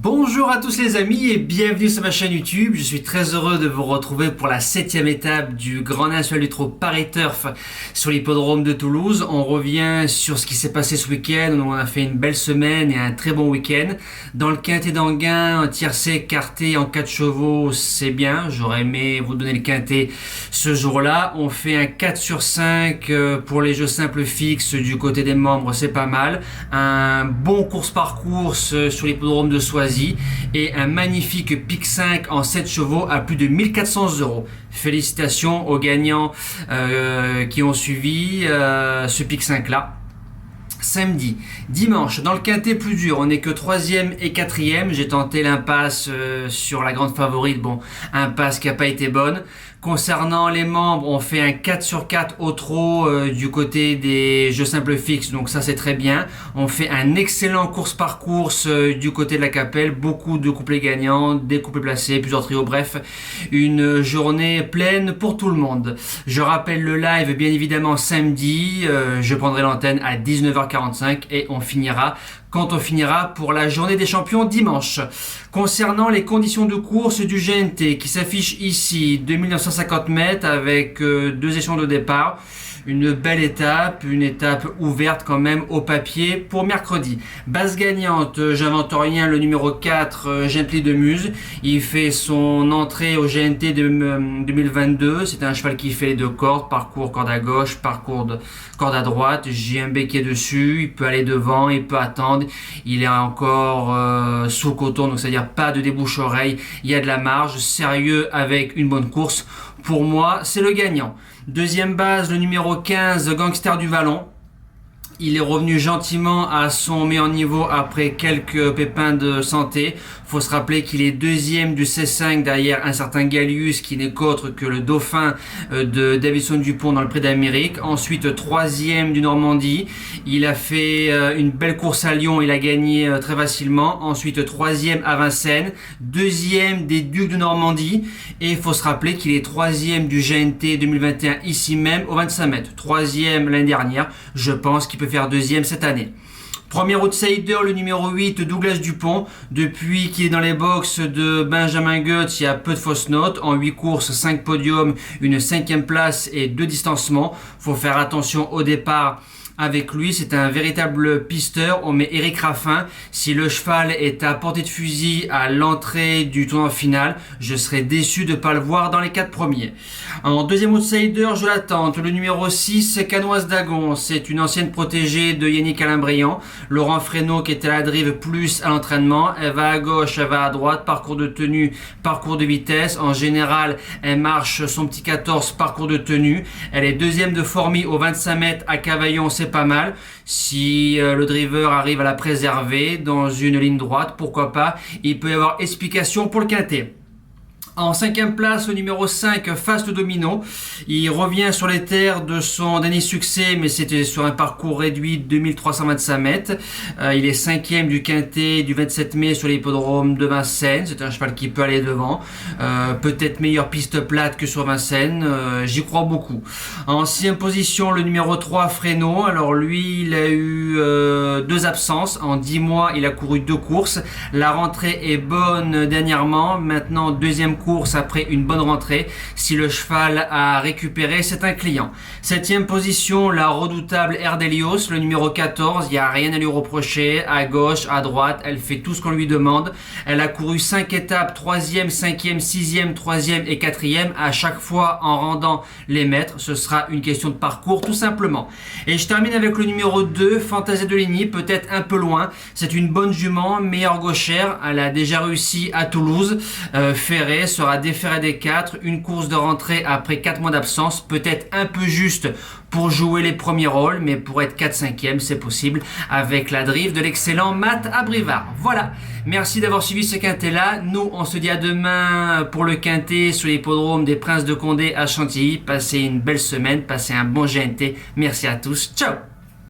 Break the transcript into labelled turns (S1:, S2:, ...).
S1: Bonjour à tous les amis et bienvenue sur ma chaîne YouTube. Je suis très heureux de vous retrouver pour la 7e étape du Grand National du Trot Paris Turf sur l'hippodrome de Toulouse. On revient sur ce qui s'est passé ce week-end. On a fait une belle semaine et un très bon week-end. Dans le quintet d'Anguin, un tiercé quarté en 4 chevaux, c'est bien. J'aurais aimé vous donner le quintet ce jour-là. On fait un 4 sur 5 pour les jeux simples fixes du côté des membres, c'est pas mal. Un bon course-par-course sur l'hippodrome de Soisy et un magnifique pic 5 en 7 chevaux à plus de 1400 €. Félicitations aux gagnants qui ont suivi ce pic 5 là. Samedi, dimanche, dans le quintet plus dur, on n'est que 3e et 4e. J'ai tenté l'impasse sur la grande favorite. Bon, impasse qui n'a pas été bonne. Concernant les membres, on fait un 4 sur 4 au trot du côté des jeux simples fixes, donc ça c'est très bien. On fait un excellent course par course du côté de la Capelle, beaucoup de couplets gagnants, des couplets placés, plusieurs trios, bref, une journée pleine pour tout le monde. Je rappelle le live bien évidemment samedi, je prendrai l'antenne à 19h45 et on finira quand on finira pour la journée des champions dimanche. Concernant les conditions de course du GNT qui s'affiche ici, 2950 mètres avec 2 échelons de départ. Une belle étape, une étape ouverte quand même au papier pour mercredi. Base gagnante, j'invente rien, le numéro 4, Gently de Muse. Il fait son entrée au GNT de 2022. C'est un cheval qui fait les 2 cordes, parcours corde à gauche, parcours corde à droite. J'ai un béquet dessus, il peut aller devant, il peut attendre. Il est encore sous coton, donc c'est-à-dire pas de débouche-oreille. Il y a de la marge, sérieux avec une bonne course. Pour moi, c'est le gagnant. Deuxième base, le numéro 15, Gangster du Vallon. Il est revenu gentiment à son meilleur niveau après quelques pépins de santé. Faut se rappeler qu'il est 2e du C5 derrière un certain Gallius qui n'est qu'autre que le dauphin de Davison Dupont dans le Prix d'Amérique. Ensuite 3e du Normandie. Il a fait une belle course à Lyon, il a gagné très facilement. Ensuite 3e à Vincennes, 2e des Ducs de Normandie. Et il faut se rappeler qu'il est 3e du GNT 2021 ici même au 25 mètres. 3e l'année dernière. Je pense qu'il peut faire 2e cette année. Premier outsider, le numéro 8, Douglas Dupont. Depuis qu'il est dans les box de Benjamin Goetz, il y a peu de fausses notes. En 8 courses, 5 podiums, une 5e place et 2 distancements. Faut faire attention au départ avec lui, c'est un véritable pisteur. On met Eric Raffin. Si le cheval est à portée de fusil à l'entrée du tournoi final, je serais déçu de ne pas le voir dans les 4 premiers. En deuxième outsider, je l'attends. Le numéro 6, Canoise d'Agon. C'est une ancienne protégée de Yannick Alain-Briand. Laurent Fresneau qui était à la drive plus à l'entraînement. Elle va à gauche, elle va à droite. Parcours de tenue, parcours de vitesse. En général, elle marche son petit 14, parcours de tenue. Elle est 2e de Formy au 25 mètres à Cavaillon. C'est pas mal. Si le driver arrive à la préserver dans une ligne droite, pourquoi pas. Il peut y avoir explication pour le quintet. En 5e place, le numéro 5, Fast Domino. Il revient sur les terres de son dernier succès, mais c'était sur un parcours réduit de 2325 mètres. Il est 5e du quintet du 27 mai sur l'hippodrome de Vincennes. C'est un cheval qui peut aller devant. Peut-être meilleure piste plate que sur Vincennes. J'y crois beaucoup. En 6e position, le numéro 3, Fresneau. Alors lui, il a eu 2 absences. En 10 mois, il a couru 2 courses. La rentrée est bonne dernièrement. Maintenant, 2e course après une bonne rentrée. Si le cheval a récupéré, c'est un client. 7e position, la redoutable Erdelios, le numéro 14. Il n'y a rien à lui reprocher. À gauche, à droite, elle fait tout ce qu'on lui demande. Elle a couru 5 étapes, 3e, 5e, 6e, 3e et 4e. À chaque fois en rendant les mètres. Ce sera une question de parcours tout simplement. Et je termine avec le numéro 2, Fantasia de Ligny, peut-être un peu loin. C'est une bonne jument, meilleure gauchère. Elle a déjà réussi à Toulouse. Ferré sera déféré des 4, une course de rentrée après 4 mois d'absence, peut-être un peu juste pour jouer les premiers rôles, mais pour être 4-5e, c'est possible avec la drive de l'excellent Matt Abrivard. Voilà, merci d'avoir suivi ce quintet-là. Nous, on se dit à demain pour le quintet sur l'hippodrome des Princes de Condé à Chantilly. Passez une belle semaine, passez un bon GNT. Merci à tous, ciao!